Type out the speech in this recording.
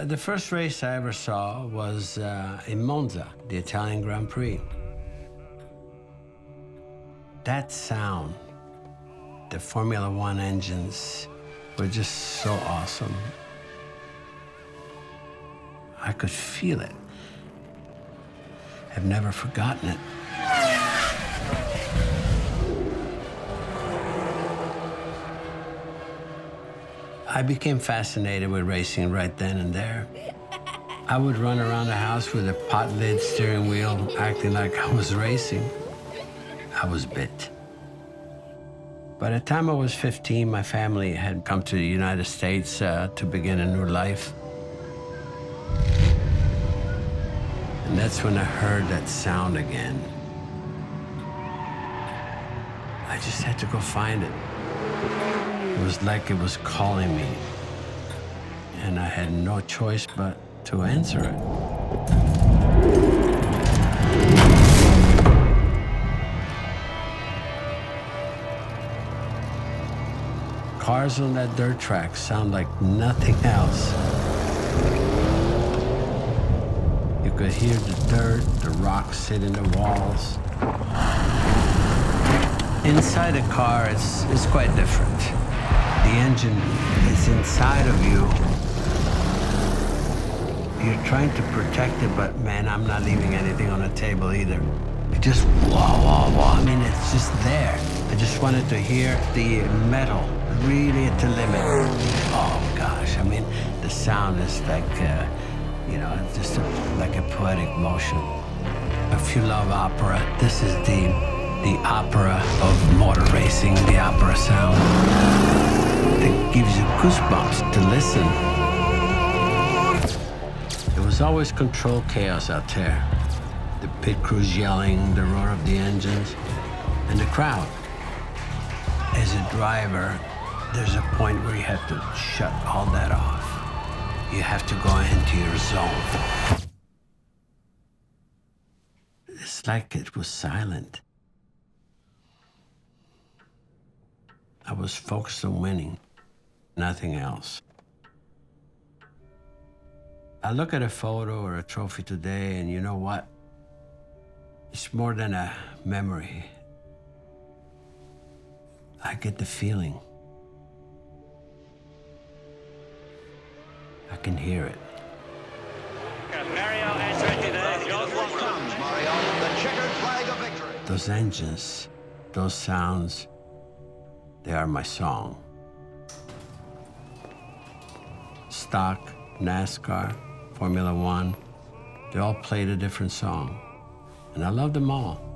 The first race I ever saw was in Monza, the Italian Grand Prix. That sound, the Formula One engines were just so awesome. I could feel it. I've never forgotten it. I became fascinated with racing right then and there. I would run around the house with a pot lid steering wheel, acting like I was racing. I was bit. By the time I was 15, my family had come to the United States to begin a new life. And that's when I heard that sound again. I just had to go find it. It was like it was calling me, and I had no choice but to answer it. Cars on that dirt track sound like nothing else. You could hear the dirt, the rocks hitting the walls. Inside a car, it's quite different. The engine is inside of you. You're trying to protect it, but man, I'm not leaving anything on the table either. It just wah. I mean, it's just there. I just wanted to hear the metal really at the limit. Oh gosh, I mean, the sound is like, it's just like a poetic motion. If you love opera, this is the opera of motor racing, the opera sound. It gives you goosebumps to listen. There was always controlled chaos out there. The pit crews yelling, the roar of the engines, and the crowd. As a driver, there's a point where you have to shut all that off. You have to go into your zone. It's like it was silent. I was focused on winning, nothing else. I look at a photo or a trophy today, and you know what? It's more than a memory. I get the feeling. I can hear it. Mario Andretti there. Yours what comes, Mario. The checkered flag of victory. Those engines, those sounds, they are my song. Stock, NASCAR, Formula One, they all played a different song. And I love them all.